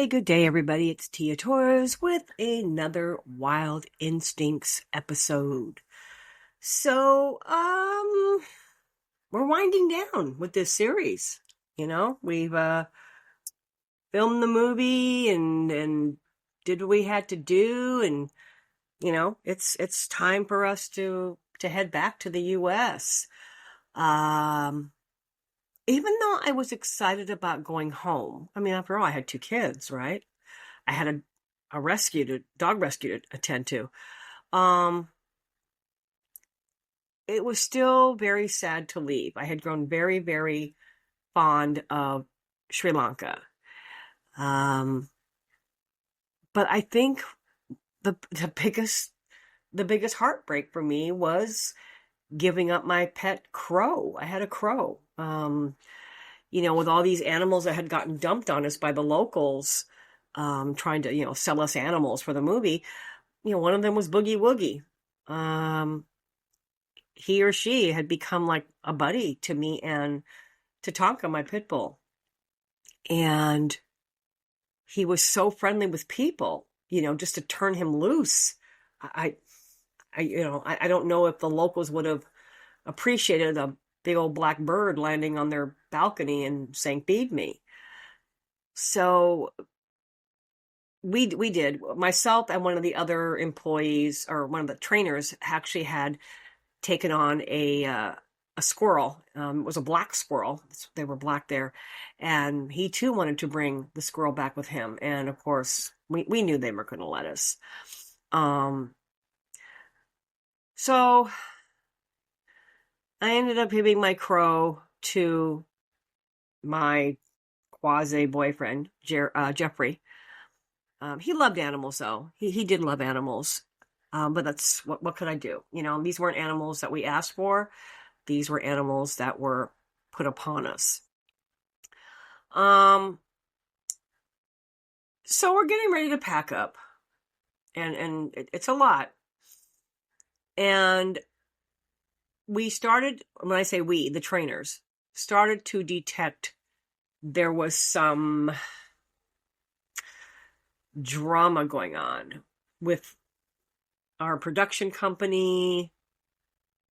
Good day, everybody. It's Tia Torres with another Wild Instincts episode. We're winding down with this series. We've filmed the movie and did what we had to do, and it's time for us to head back to the U.S. Even though I was excited about going home, I mean, after all, I had 2 kids, right? I had a dog rescue to attend to. It was still very sad to leave. I had grown very, very fond of Sri Lanka. But I think the biggest heartbreak for me was giving up my pet crow. I had a crow. With all these animals that had gotten dumped on us by the locals, trying to, sell us animals for the movie. One of them was Boogie Woogie. He or she had become like a buddy to me and to Tonka, my pit bull. And he was so friendly with people, just to turn him loose. I don't know if the locals would have appreciated a big old black bird landing on their balcony and saying, "Feed me." So we did. Myself and one of the other employees, or one of the trainers, actually had taken on a squirrel. It was a black squirrel. They were black there. And he too wanted to bring the squirrel back with him. And of course, we knew they weren't going to let us. So I ended up giving my crow to my quasi-boyfriend, Jeffrey. He loved animals, though. He did love animals. But that's what could I do? These weren't animals that we asked for. These were animals that were put upon us. So we're getting ready to pack up, and it's a lot. And we started, when I say we, the trainers, started to detect there was some drama going on with our production company,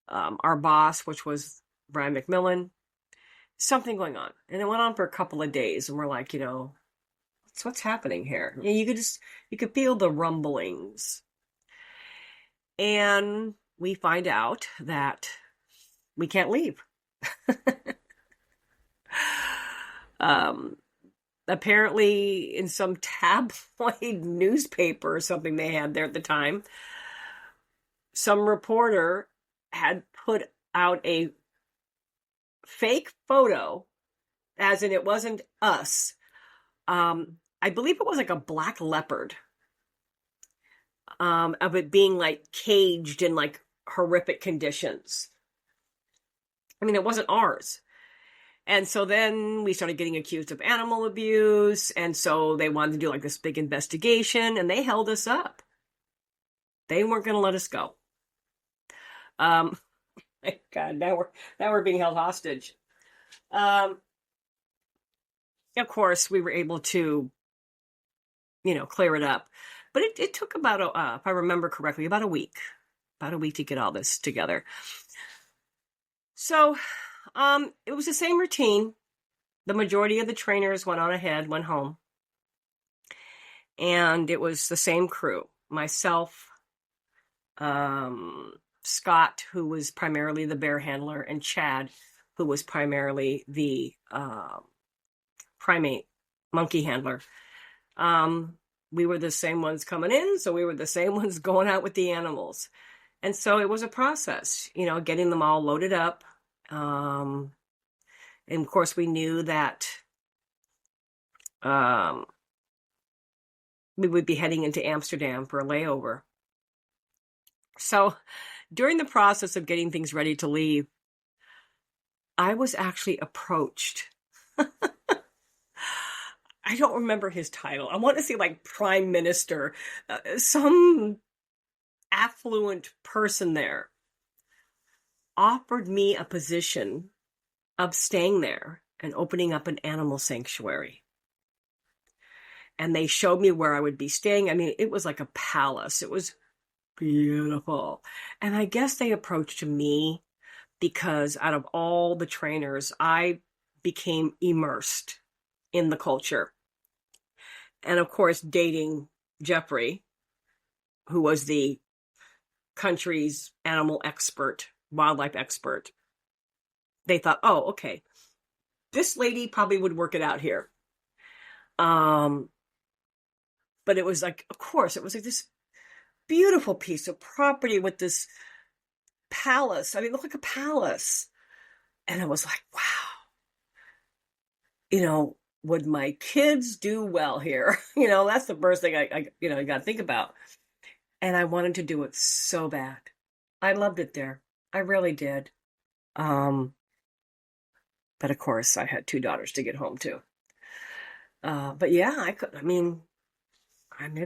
our boss, which was Brian McMillan, something going on. And it went on for a couple of days, and we're like, what's happening here? You could feel the rumblings. And we find out that we can't leave. Apparently in some tabloid newspaper or something they had there at the time, some reporter had put out a fake photo, as in it wasn't us. I believe it was like a black leopard, of it being like caged in like horrific conditions. I mean, it wasn't ours. And so then we started getting accused of animal abuse. And so they wanted to do like this big investigation, and they held us up. They weren't going to let us go. Thank God, now we're being held hostage. Of course, we were able to, clear it up. But it took about, if I remember correctly, about a week to get all this together. So it was the same routine. The majority of the trainers went home. And it was the same crew. Myself, Scott, who was primarily the bear handler, and Chad, who was primarily the primate monkey handler. We were the same ones coming in, so we were the same ones going out with the animals. And so it was a process, getting them all loaded up. And of course, we knew that we would be heading into Amsterdam for a layover. So during the process of getting things ready to leave, I was actually approached. I don't remember his title. I want to say like Prime Minister, some affluent person there offered me a position of staying there and opening up an animal sanctuary. and they showed me where I would be staying. I mean, it was like a palace. It was beautiful. And I guess they approached me because out of all the trainers, I became immersed in the culture. And of course, dating Jeffrey, who was the country's animal expert, wildlife expert, they thought, oh, okay, this lady probably would work it out here. But it was like, of course, it was like this beautiful piece of property with this palace. I mean, it looked like a palace. And I was like, wow, would my kids do well here? That's the first thing I you got to think about. And I wanted to do it so bad. I loved it there. I really did. But of course, I had 2 daughters to get home to. But yeah, maybe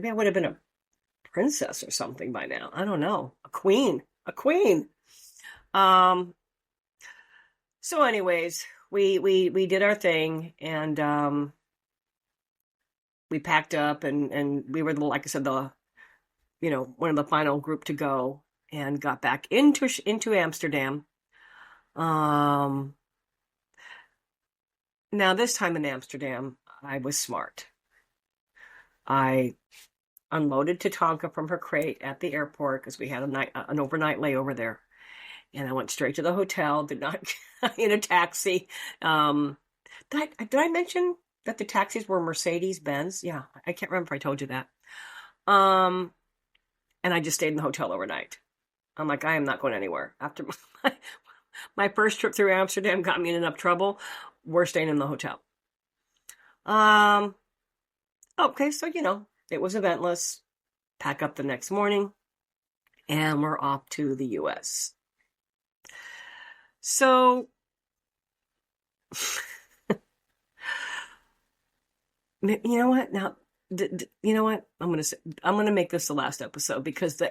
I would have been a princess or something by now. I don't know. A queen. So anyways, we did our thing, and we packed up, and we were, like I said, one of the final group to go, and got back into Amsterdam. Now this time in Amsterdam, I was smart. I unloaded Tatanka from her crate at the airport because we had an overnight layover there. And I went straight to the hotel, did not in a taxi. Did I mention that the taxis were Mercedes-Benz? Yeah, I can't remember if I told you that. And I just stayed in the hotel overnight. I'm like, I am not going anywhere. After my first trip through Amsterdam got me in enough trouble. We're staying in the hotel. Okay, so it was eventless. Pack up the next morning, and we're off to the U.S. So, you know what? Now, you know what? I'm gonna make this the last episode because the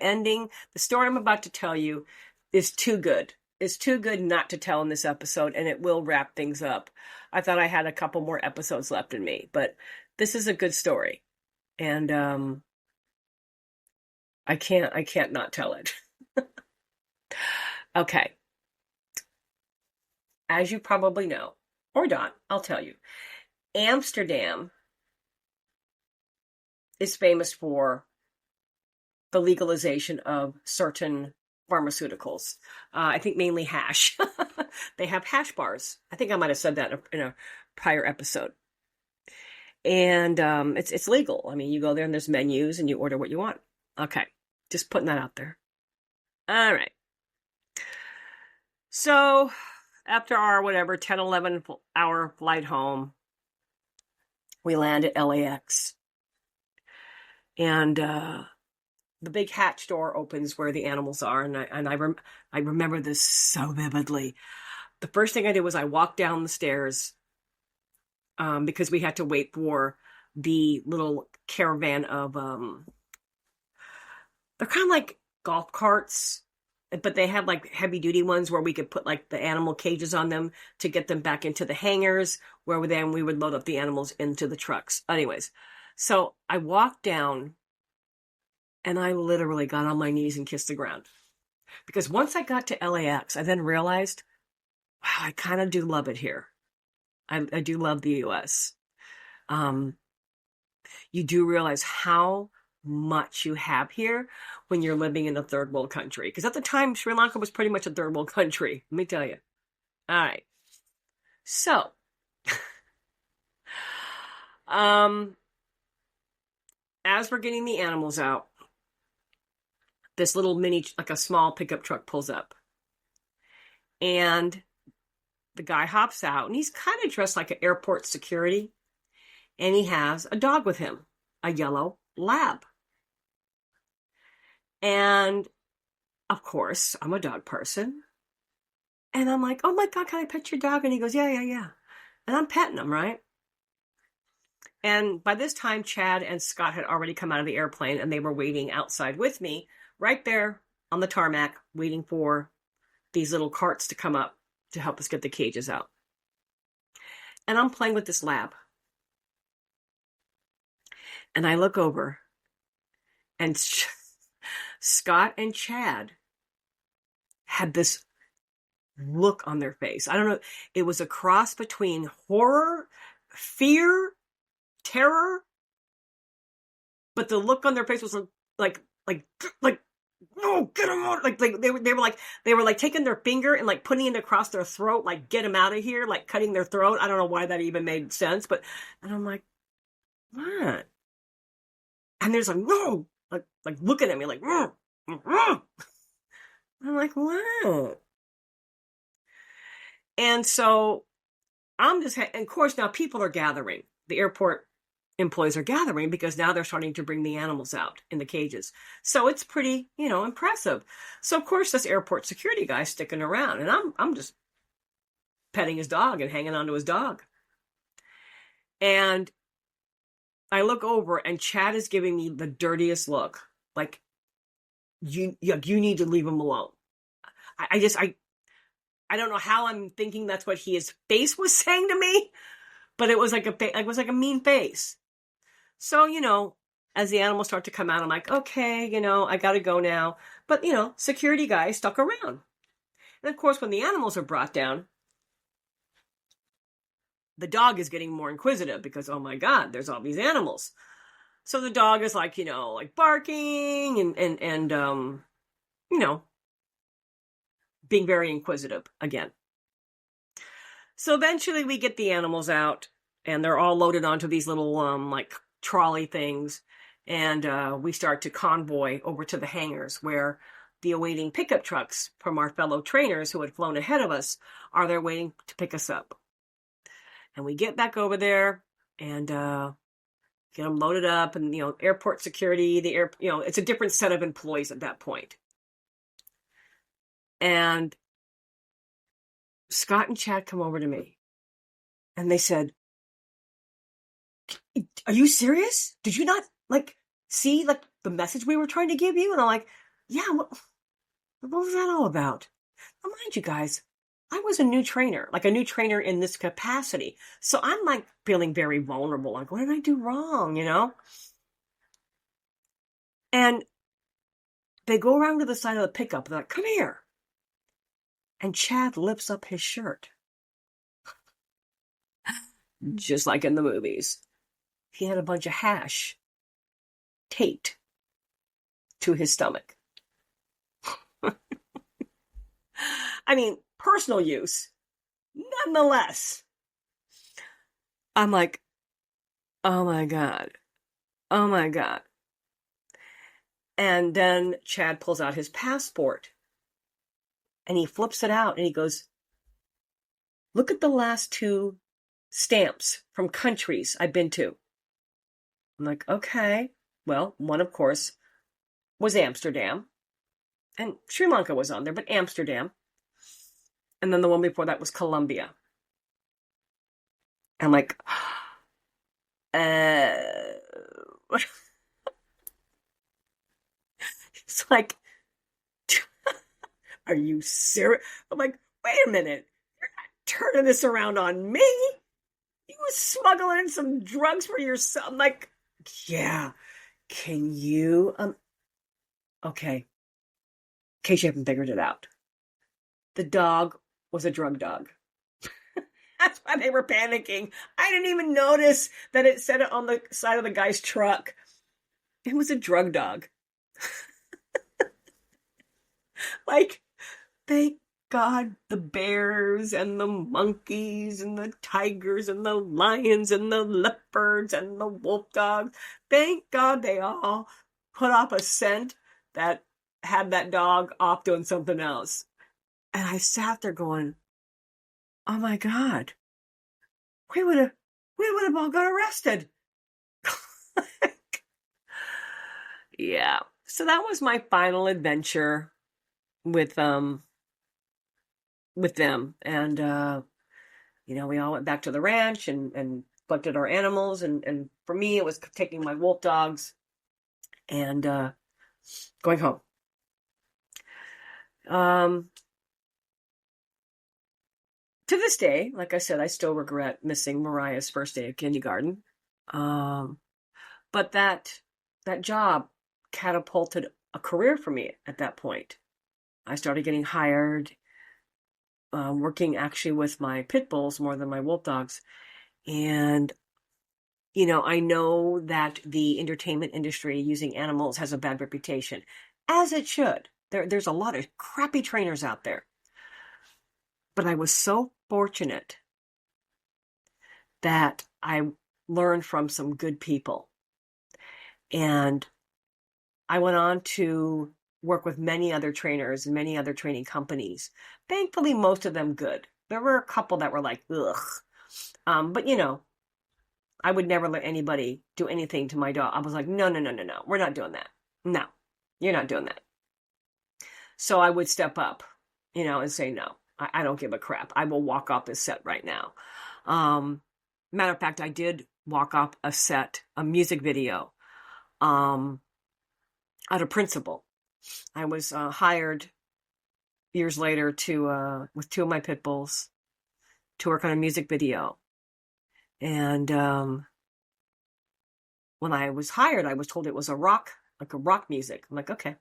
story I'm about to tell you, is too good. It's too good not to tell in this episode, and it will wrap things up. I thought I had a couple more episodes left in me, but this is a good story, and I can't not tell it. Okay. As you probably know, or don't, I'll tell you. Amsterdam is famous for the legalization of certain pharmaceuticals. I think mainly hash. They have hash bars. I think I might have said that in a prior episode. And it's legal. I mean, you go there and there's menus and you order what you want. Okay, just putting that out there. All right. So after our 10, 11 hour flight home, we land at LAX. And the big hatch door opens where the animals are. And I remember this so vividly. The first thing I did was I walked down the stairs because we had to wait for the little caravan of, they're kind of like golf carts, but they have like heavy duty ones where we could put like the animal cages on them to get them back into the hangars, where then we would load up the animals into the trucks. Anyways, so I walked down and I literally got on my knees and kissed the ground. Because once I got to LAX, I then realized, wow, I kind of do love it here. I do love the US. You do realize how much you have here when you're living in a third world country. Because at the time, Sri Lanka was pretty much a third world country. Let me tell you. All right. So, as we're getting the animals out, this little like a small pickup truck pulls up. And the guy hops out, and he's kind of dressed like an airport security. And he has a dog with him, a yellow lab. And of course, I'm a dog person. And I'm like, oh my God, can I pet your dog? And he goes, yeah. And I'm petting him, right? And by this time, Chad and Scott had already come out of the airplane, and they were waiting outside with me, right there on the tarmac, waiting for these little carts to come up to help us get the cages out. And I'm playing with this lab. And I look over, and Scott and Chad had this look on their face. I don't know. It was a cross between horror, fear, terror, but the look on their face was like, no, get him out! Like they were like taking their finger and like putting it across their throat, like get him out of here, like cutting their throat. I don't know why that even made sense, but and I'm like, what? And there's like no, like looking at me like, I'm like, what? And so I'm just, and of course now people are gathering. The airport employees are gathering because now they're starting to bring the animals out in the cages. So it's pretty, impressive. So of course this airport security guy's sticking around, and I'm just petting his dog and hanging onto his dog. And I look over and Chad is giving me the dirtiest look. Like, you need to leave him alone. I don't know how I'm thinking that's what his face was saying to me, but it was like a mean face. So, as the animals start to come out, I'm like, okay, I got to go now. But, security guy stuck around. And of course, when the animals are brought down, the dog is getting more inquisitive because, oh my God, there's all these animals. So the dog is like, like barking and being very inquisitive again. So eventually we get the animals out and they're all loaded onto these little, like trolley things. And we start to convoy over to the hangars where the awaiting pickup trucks from our fellow trainers who had flown ahead of us are there waiting to pick us up. And we get back over there and get them loaded up, and airport security, it's a different set of employees at that point. And Scott and Chad come over to me and they said, "Are you serious? Did you not see the message we were trying to give you?" And I'm like, "Yeah, what was that all about?" Now, mind you guys, I was a new trainer in this capacity. So I'm feeling very vulnerable. Like, what did I do wrong, And they go around to the side of the pickup. They're like, "Come here." And Chad lifts up his shirt. Just like in the movies. He had a bunch of hash taped to his stomach. I mean, personal use, nonetheless. I'm like, oh my God. Oh my God. And then Chad pulls out his passport and he flips it out and he goes, "Look at the last 2 stamps from countries I've been to." I'm like, okay. Well, one, of course, was Amsterdam. And Sri Lanka was on there, but Amsterdam. And then the one before that was Colombia. I'm like, it's like, are you serious? I'm like, wait a minute. You're not turning this around on me. You was smuggling some drugs for yourself. I'm like, yeah. Can you, okay. In case you haven't figured it out. The dog was a drug dog. That's why they were panicking. I didn't even notice that it said it on the side of the guy's truck. It was a drug dog. Thank God the bears and the monkeys and the tigers and the lions and the leopards and the wolf dogs, thank God they all put off a scent that had that dog off doing something else. And I sat there going, oh my God, we would have all got arrested. Yeah. So that was my final adventure with them. And we all went back to the ranch and collected our animals, and for me it was taking my wolf dogs and going home. To this day, like I said, I still regret missing Mariah's first day of kindergarten. But that job catapulted a career for me at that point. I started getting hired, working actually with my pit bulls more than my wolf dogs. And, I know that the entertainment industry using animals has a bad reputation, as it should. There's a lot of crappy trainers out there. But I was so fortunate that I learned from some good people. And I went on to work with many other trainers and many other training companies. Thankfully, most of them good. There were a couple that were like, ugh. But I would never let anybody do anything to my dog. I was like, no. We're not doing that. No, you're not doing that. So I would step up, and say, no, I don't give a crap. I will walk off this set right now. Matter of fact, I did walk off a music video, out of principle. I was hired years later with two of my pit bulls to work on a music video. And when I was hired, I was told it was a rock music. I'm like, okay.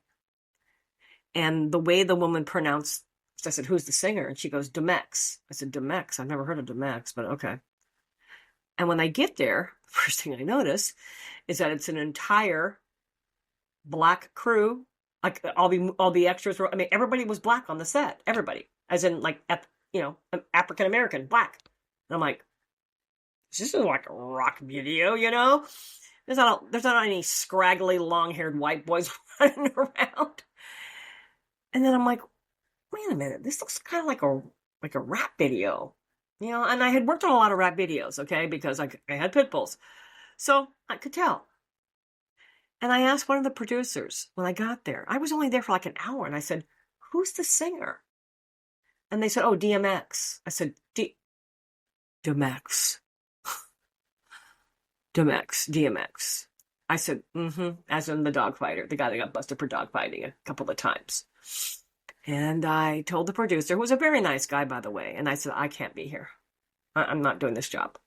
And the way the woman pronounced, I said, who's the singer? And she goes, Demex. I said, Demex? I've never heard of Demex, but okay. And when I get there, the first thing I notice is that it's an entire black crew. Like all the extras were, everybody was black on the set. Everybody. As in like, African American, black. And I'm like, this is like a rock video, There's not any scraggly, long-haired white boys running around. And then I'm like, wait a minute, this looks kind of like a rap video, And I had worked on a lot of rap videos, okay, because I had pit bulls, so I could tell. And I asked one of the producers when I got there. I was only there for like an hour, and I said, "Who's the singer?" And they said, "Oh, DMX." I said, DMX. DMX. I said, as in the dog fighter, the guy that got busted for dog fighting a couple of times. And I told the producer, who was a very nice guy, by the way, and I said, I can't be here. I'm not doing this job.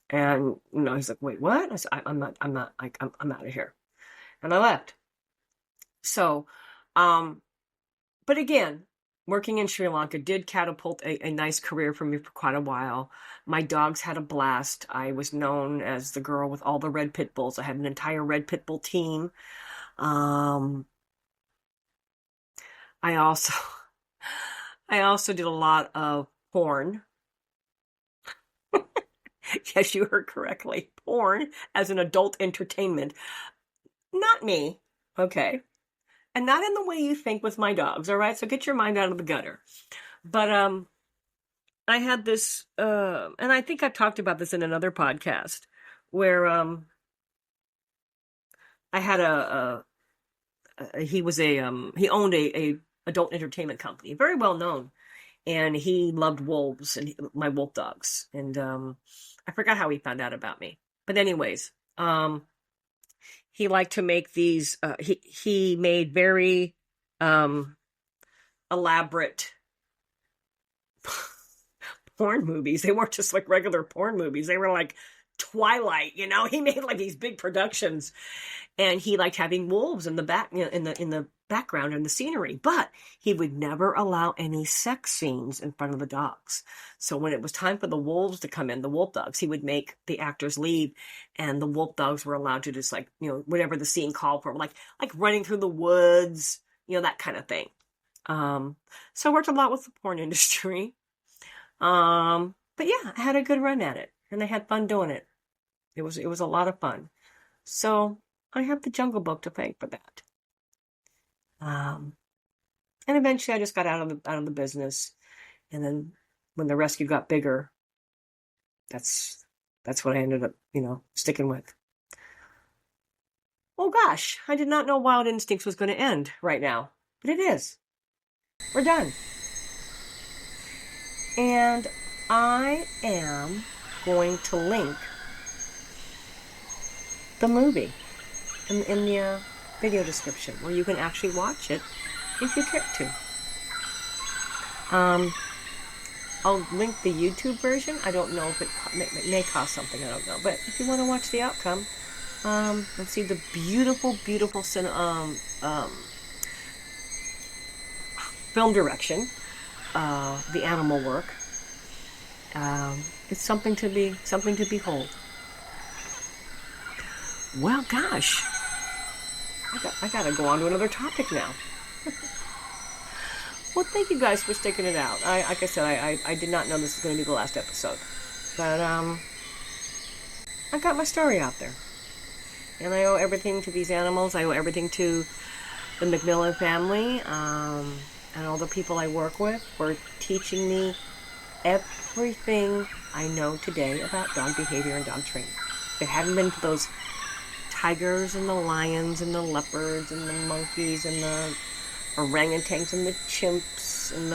And, he's like, wait, what? I said, I'm out of here. And I left. So, but again, working in Sri Lanka did catapult a nice career for me for quite a while. My dogs had a blast. I was known as the girl with all the red pit bulls. I had an entire red pit bull team. I also did a lot of porn. Yes, you heard correctly. Porn as an adult entertainment. Not me, okay? And not in the way you think with my dogs, all right? So get your mind out of the gutter. But I had this, and I think I've talked about this in another podcast, where I had he owned a adult entertainment company, very well known, and he loved wolves and my wolf dogs, and I forgot how he found out about me, but anyways, he liked to make these. He made very elaborate porn movies. They weren't just like regular porn movies. They were like Twilight. He made like these big productions. And he liked having wolves in the back, in the background and the scenery, but he would never allow any sex scenes in front of the dogs. So when it was time for the wolves to come in, the wolf dogs, he would make the actors leave, and the wolf dogs were allowed to just whatever the scene called for, like running through the woods, that kind of thing. So I worked a lot with the porn industry. But yeah, I had a good run at it, and I had fun doing it. It was a lot of fun. So I have the Jungle Book to thank for that. And eventually I just got out of the business. And then when the rescue got bigger, that's what I ended up, sticking with. Oh gosh, I did not know Wild Instincts was going to end right now, but it is. We're done. And I am going to link the movie in the video description, where you can actually watch it if you care to. I'll link the YouTube version. I don't know if it may cost something. I don't know. But if you want to watch the outcome, and see the beautiful, beautiful film direction, the animal work, it's something to behold. Well, gosh, I gotta go on to another topic now. Well, thank you guys for sticking it out. Like I said, I did not know this was going to be the last episode, but I got my story out there, and I owe everything to these animals. I owe everything to the McMillan family, and all the people I work with for teaching me everything I know today about dog behavior and dog training. If it hadn't been for those tigers and the lions and the leopards and the monkeys and the orangutans and the chimps and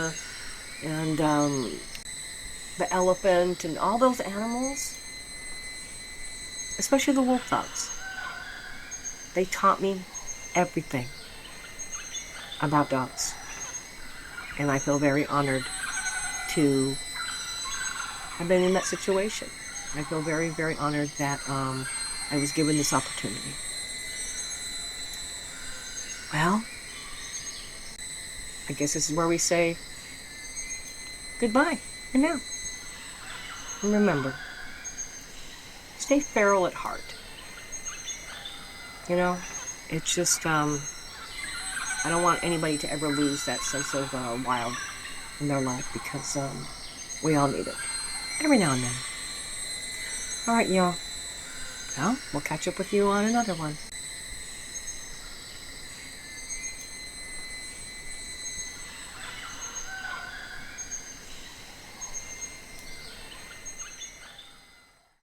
the elephant and all those animals, especially the wolf dogs, they taught me everything about dogs. And I feel very honored to have been in that situation. I feel very, very honored that I was given this opportunity. Well, I guess this is where we say goodbye for now. And remember, stay feral at heart. You know, it's just, I don't want anybody to ever lose that sense of wild in their life, because we all need it every now and then. All right, y'all. Well, we'll catch up with you on another one.